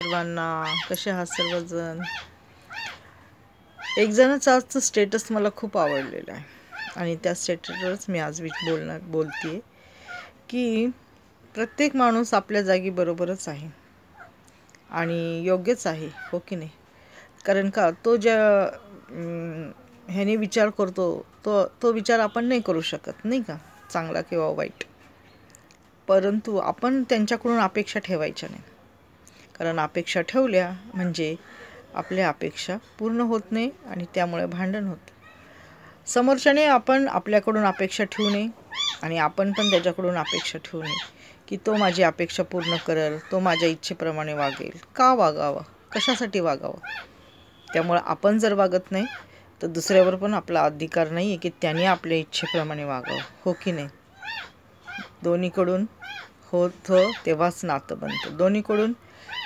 सर्वांना कसे आहात सर्वजण. एक जणाचा आजचं स्टेटस मला खूप आवडलेलं आहे आणि त्या स्टेटसवरच मी आज बोलते की प्रत्येक माणूस आपल्या जागी बरोबरच आहे आणि योग्यच आहे, हो की नाही. कारण का तो ज्या ह्याने विचार करतो तो विचार आपण नाही करू शकत, नाही का, चांगला किंवा वाईट. परंतु आपण त्यांच्याकडून अपेक्षा ठेवायच्या नाही, कारण अपेक्षा ठेवल्या म्हणजे आपल्या अपेक्षा पूर्ण होत नाही आणि त्यामुळे भांडण होतं. समोरच्याने आपण आपल्याकडून अपेक्षा ठेवू नये आणि आपण पण त्याच्याकडून अपेक्षा ठेवू नये की तो माझी अपेक्षा पूर्ण करेल, तो माझ्या इच्छेप्रमाणे वागेल. का वागावं, कशासाठी वागावं. त्यामुळे आपण जर वागत नाही तर दुसऱ्यावर पण आपला अधिकार नाही आहे की त्याने आपल्या इच्छेप्रमाणे वागावं, हो की नाही. दोन्हीकडून होतं तेव्हाच नातं बनतं, दोन्हीकडून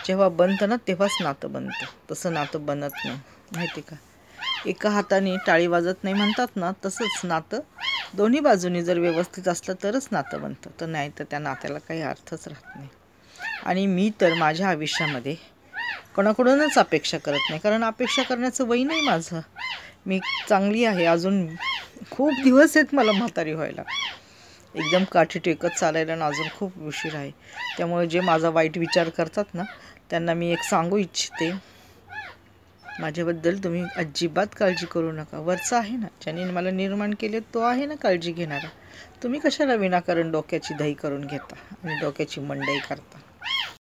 जेव्हा बनतं ना तेव्हाच नातं बनतं. तसं नातं बनत नाही, माहिती का. एका हाताने टाळी वाजत नाही म्हणतात ना, तसंच नातं दोन्ही बाजूनी जर व्यवस्थित असलं तरच नातं बनतं, तर नाही तर त्या नात्याला काही अर्थच राहत नाही. आणि मी तर माझ्या आयुष्यामध्ये कोणाकडूनच अपेक्षा करत नाही, कारण अपेक्षा करण्याचं वय नाही माझं. मी चांगली आहे, अजून खूप दिवस आहेत मला म्हातारी व्हायला. एकदम काठी टेकत चालायला ना अजून खूप उशीर आहे. त्यामुळे जे माझा वाईट विचार करतात ना त्यांना मी एक सांगू इच्छिते, माझ्याबद्दल तुम्ही अजिबात काळजी करू नका. वरचा आहे ना, ज्याने मला निर्माण केले तो आहे ना काळजी घेणारा. तुम्ही कशाला विनाकारण डोक्याची दही करून घेता आणि डोक्याची मंडई करता.